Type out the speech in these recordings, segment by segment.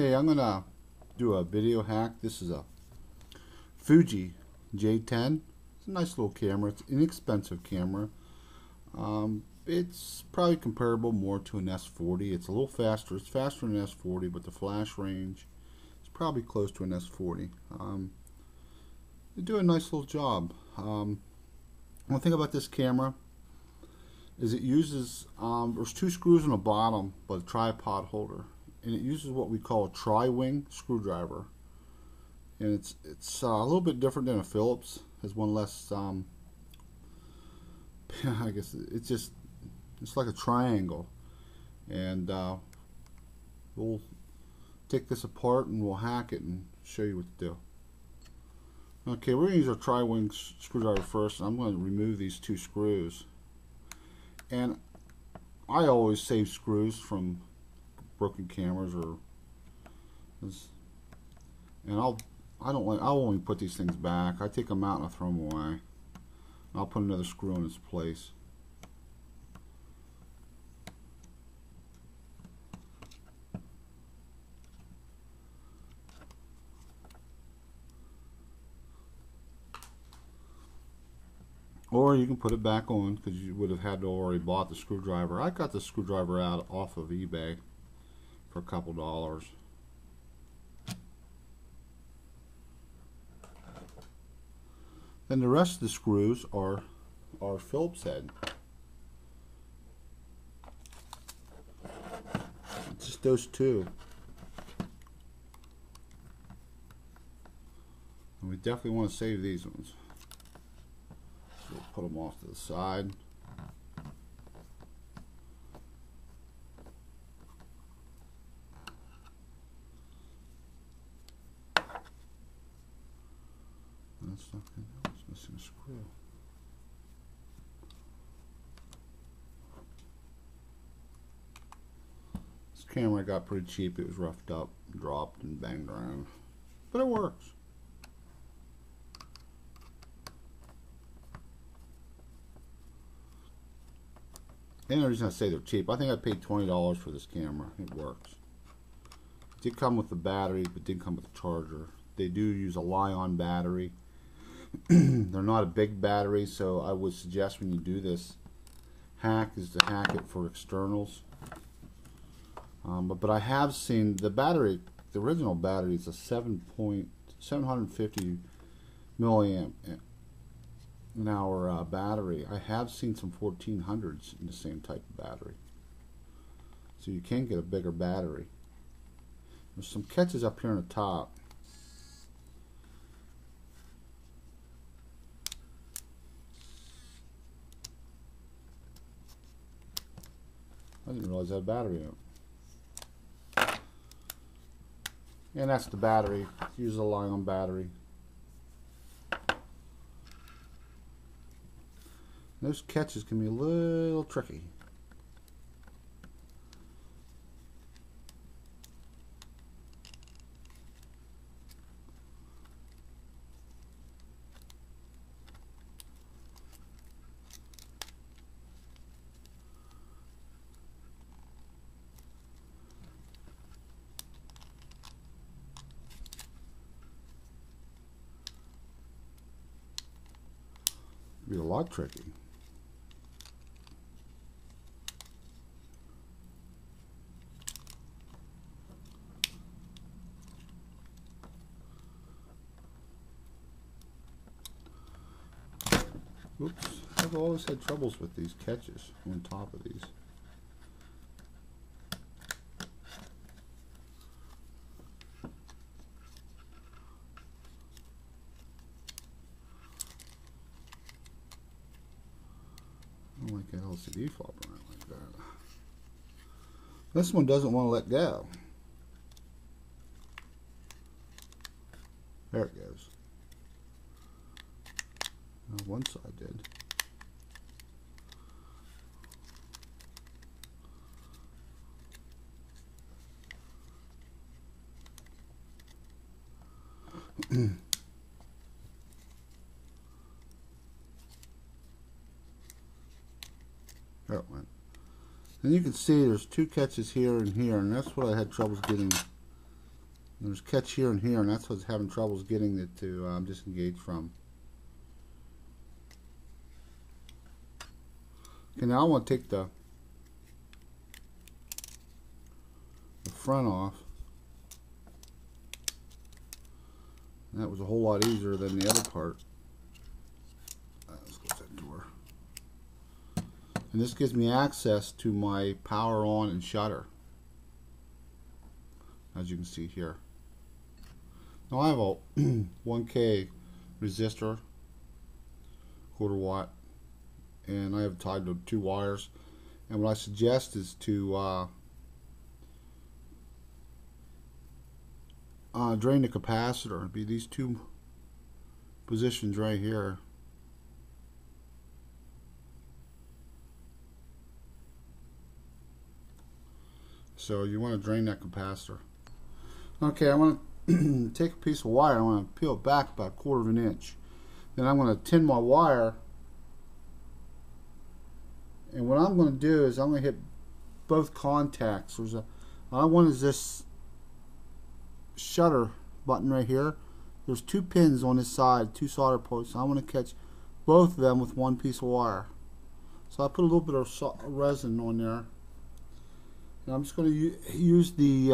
Okay, I'm gonna do a video hack. This is a Fuji J10. It's a nice little camera. It's an inexpensive camera. It's probably comparable more to an S40. It's a little faster. It's faster than an S40, but the flash range is probably close to an S40. They do a nice little job. One thing about this camera is it uses, there's two screws on the bottom, but a tripod holder. And it uses what we call a tri-wing screwdriver. And it's a little bit different than a Phillips. Has one less, I guess it's like a triangle. And we'll take this apart and we'll hack it and show you what to do. Okay, we're going to use our tri-wing screwdriver first. I'm going to remove these two screws. And I always save screws from broken cameras, I'll only put these things back. I take them out and I throw them away. I'll put another screw in its place. Or you can put it back on because you would have had to already bought the screwdriver. I got the screwdriver out off of eBay for a couple dollars. Then the rest of the screws are Phillips head. Just those two. And we definitely want to save these ones. So we'll put them off to the side. That's not good. It's missing a screw. This camera I got pretty cheap. It was roughed up, dropped, and banged around. But it works. And the reason I say they're cheap, I think I paid $20 for this camera. It works. It did come with the battery, but didn't come with a charger. They do use a Li-ion battery. They're not a big battery, so I would suggest when you do this hack is to hack it for externals. But I have seen the battery, the original battery is a 750 milliamp an hour battery. I have seen some 1400s in the same type of battery. So you can get a bigger battery. There's some catches up here on the top. I didn't realize I had a battery in it. And that's the battery. Use a Li-ion battery. Those catches can be a little tricky. Be a lot tricky. Oops, I've always had troubles with these catches on top of these. I don't like that LCD flopping around like that. This one doesn't want to let go. There it goes. Well, one side did. There it went. And you can see there's two catches here and here, and that's what I had troubles getting There's a catch here and here, and that's what's having troubles getting it to disengage from. Okay, now I want to take the front off. And that was a whole lot easier than the other part. Let's close that door. And this gives me access to my power on and shutter, as you can see here. Now I have a 1K resistor, 1/4 watt, and I have tied to 2 wires. And what I suggest is to drain the capacitor. It'd be these 2 positions right here. So you want to drain that capacitor. Okay, I want to take a piece of wire. I want to peel it back about 1/4 inch. Then I'm going to tin my wire. And what I'm going to do is I'm going to hit both contacts. One is this shutter button right here. There's 2 pins on this side, 2 solder posts. I want to catch both of them with 1 piece of wire. So I put a little bit of resin on there. And I'm just going to use the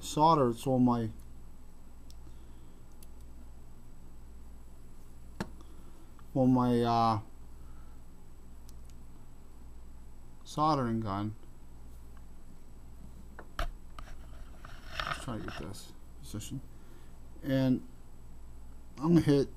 solder that's on my soldering gun. Let's try to get this position. And I'm going to hit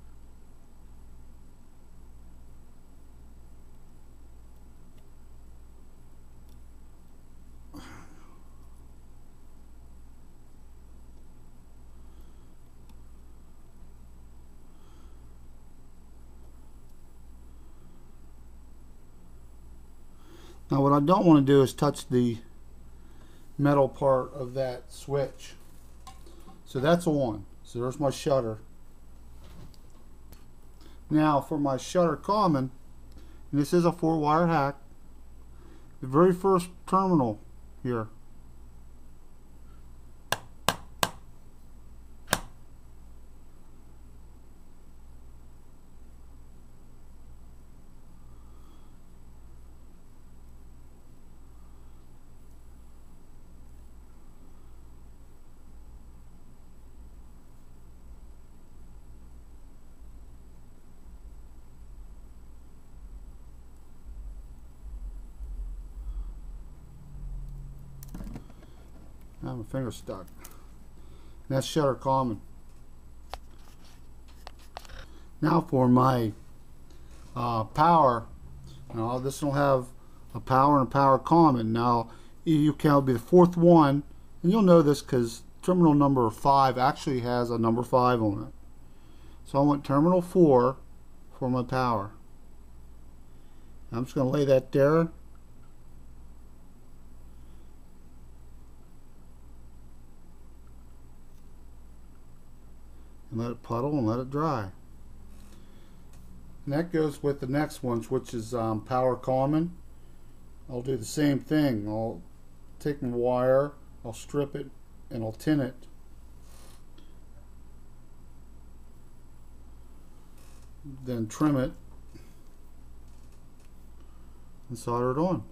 Now what I don't want to do is touch the metal part of that switch. So that's on. So there's my shutter. Now for my shutter common, and this is a 4-wire hack, the very first terminal here. I have my finger stuck. And that's shutter common. Now for my power. Now this will have a power and a power common. Now you can be the 4th one, and you'll know this because terminal number 5 actually has a number 5 on it. So I want terminal 4 for my power. I'm just going to lay that there. And let it puddle and let it dry. And that goes with the next ones, which is power common. I'll do the same thing. I'll take my wire, I'll strip it, and I'll tin it. Then trim it and solder it on.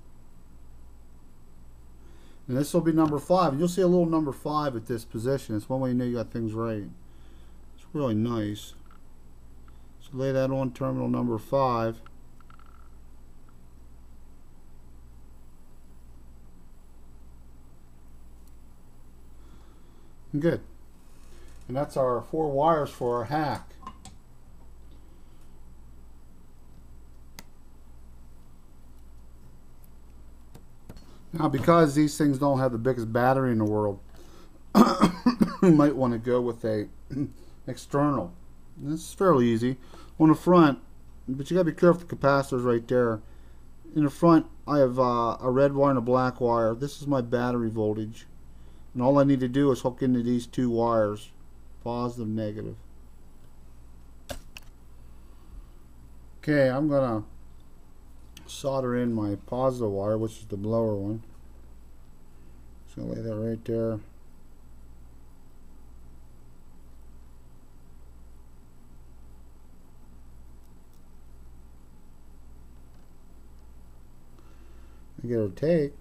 And this will be number 5. You'll see a little number 5 at this position. It's one way you know you got things right. Really nice. So lay that on terminal number 5. And good. And that's our 4 wires for our hack. Now because these things don't have the biggest battery in the world, we might want to go with a external. This is fairly easy. On the front, but you gotta be careful, the capacitor's right there. In the front I have a red wire and a black wire. This is my battery voltage, and all I need to do is hook into these 2 wires, positive, negative. Okay, I'm gonna solder in my positive wire, which is the lower one. Just gonna lay that right there. get her to take.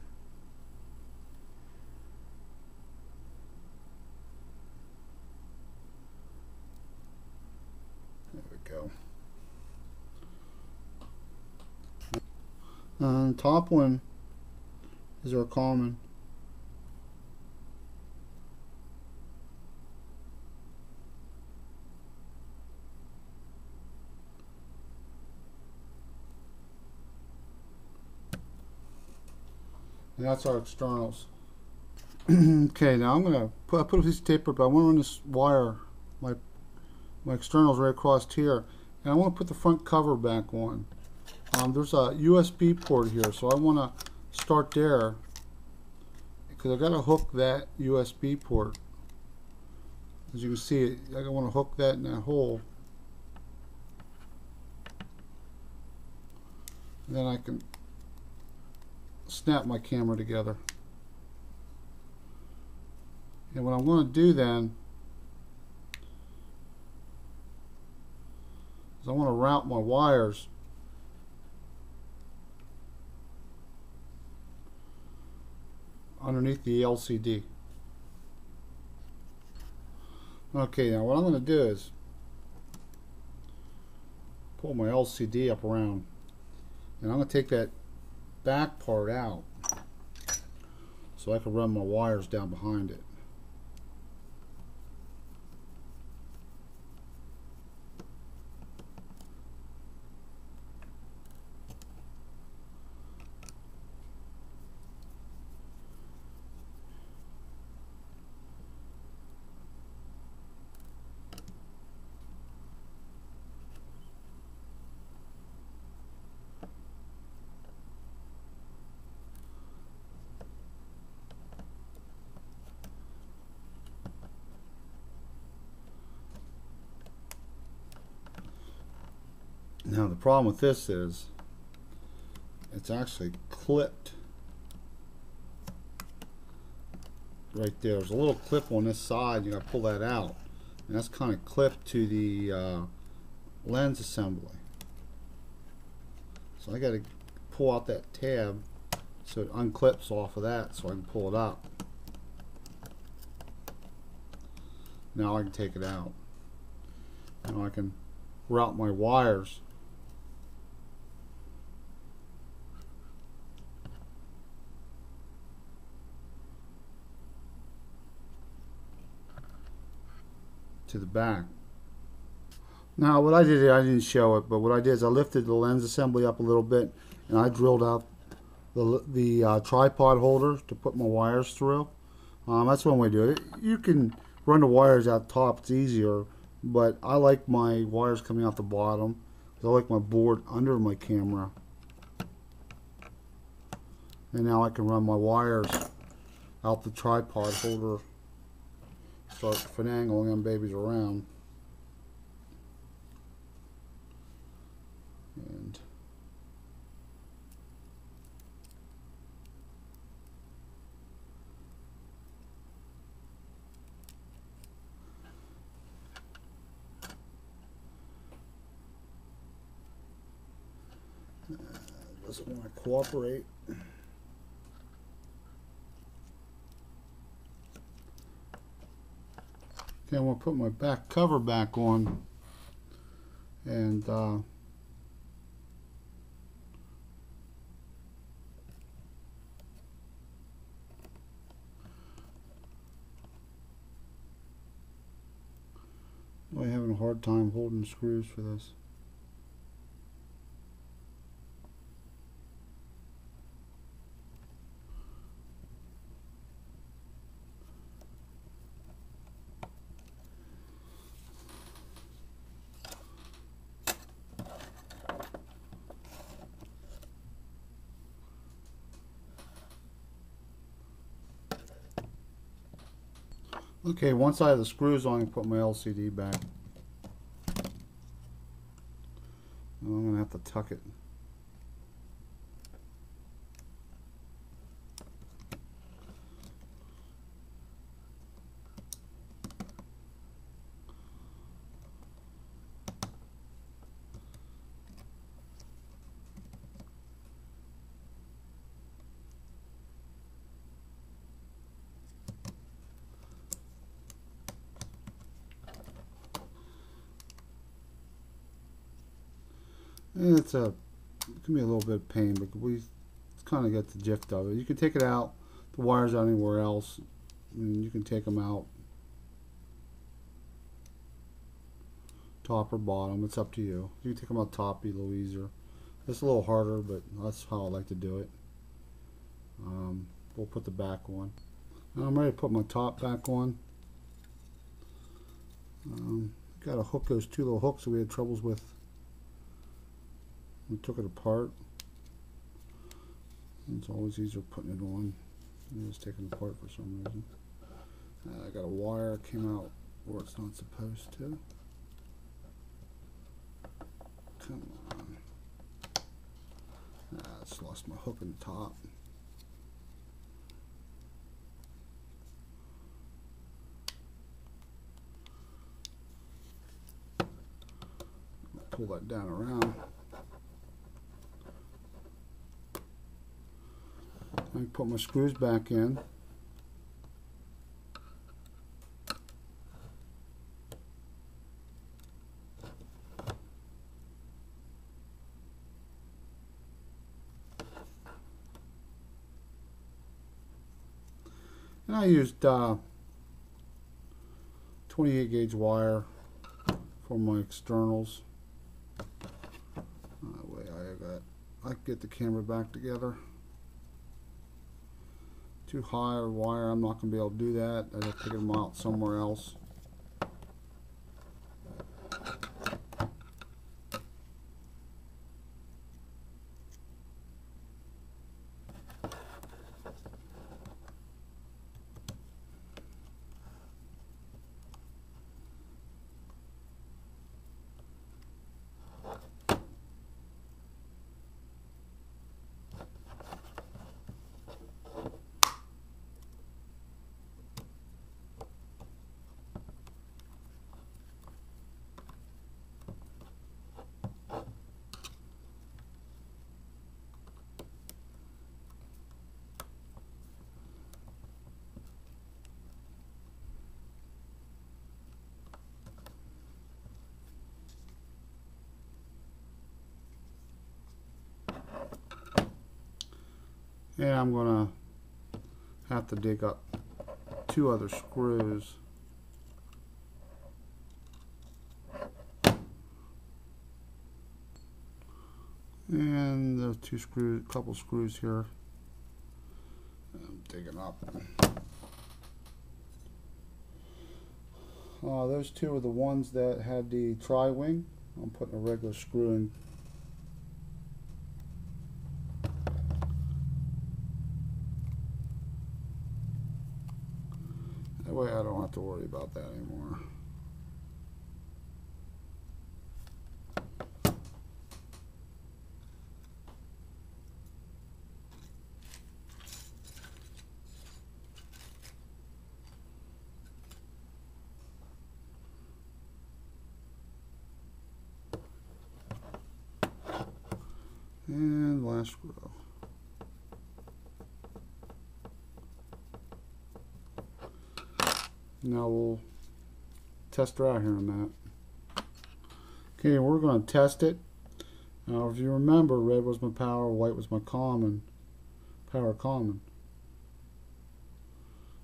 There we go. And top one is our common. And that's our externals. Okay, now I'm gonna put a piece of tape, but I want to run this wire, my externals right across here, and I want to put the front cover back on. There's a USB port here, so I want to start there because I got to hook that USB port. As you can see, I want to hook that in that hole, and then I can snap my camera together. And what I'm going to do then is I want to route my wires underneath the LCD. Okay, now what I'm going to do is pull my LCD up around, and I'm going to take that back part out so I can run my wires down behind it. Now the problem with this is it's actually clipped right there. There's a little clip on this side. You got to pull that out, and that's kind of clipped to the lens assembly. So I got to pull out that tab so it unclips off of that, so I can pull it up. Now I can take it out. Now I can route my wires to the back. Now what I did, I didn't show it, but what I did is I lifted the lens assembly up a little bit, and I drilled out the tripod holder to put my wires through. That's one way to do it. You can run the wires out top, it's easier, but I like my wires coming out the bottom because I like my board under my camera. And now I can run my wires out the tripod holder, start finagling them babies around. And doesn't want to cooperate. Okay, I'm going to put my back cover back on, and I'm having a hard time holding screws for this. Okay, once I have the screws on, I can put my LCD back. I'm going to have to tuck it. And it can be a little bit of pain, but we kind of get the gist of it. You can take it out, the wires out anywhere else, and you can take them out top or bottom. It's up to you. You can take them out top, be a little easier. It's a little harder, but that's how I like to do it. We'll put the back on. Now I'm ready to put my top back on. Got to hook those two little hooks that we had troubles with. We took it apart. It's always easier putting it on than just taking it apart for some reason. I got a wire came out where it's not supposed to. Come on. I just lost my hook in the top. Pull that down around. I put my screws back in. And I used 28 gauge wire for my externals. That way I can get the camera back together. Too high a wire, I'm not going to be able to do that. I'd have to take them out somewhere else. And I'm going to have to dig up two other screws. And those two screws, couple screws here. I'm digging up. Those two are the ones that had the tri-wing. I'm putting a regular screw in. That way I don't have to worry about that anymore. And last screw. Now we'll test her out here in a minute. Okay, we're going to test it. Now if you remember, red was my power, white was my common. Power common.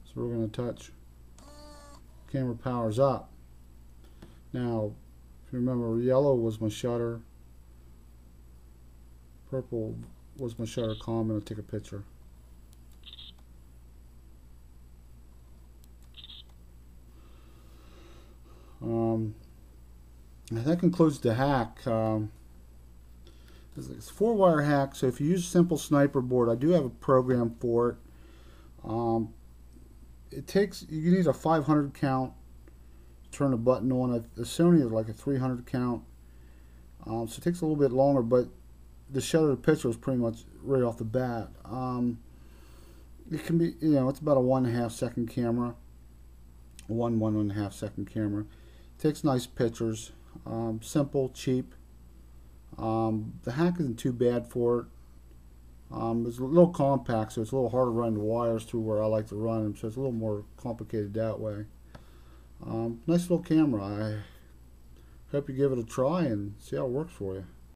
So we're going to touch. Camera power's up. Now, if you remember, yellow was my shutter. Purple was my shutter common. I'll take a picture. That concludes the hack. It's a 4-wire hack, so if you use a simple sniper board, I do have a program for it. You need a 500 count to turn the button on. The Sony is like a 300 count, so it takes a little bit longer, but the shutter of the picture is pretty much right off the bat. It can be, it's about a 1.5 second camera, 1.5 second camera. It takes nice pictures. Simple, cheap. The hack isn't too bad for it. It's a little compact, so it's a little harder to run the wires through where I like to run them, so it's a little more complicated that way. Nice little camera. I hope you give it a try and see how it works for you.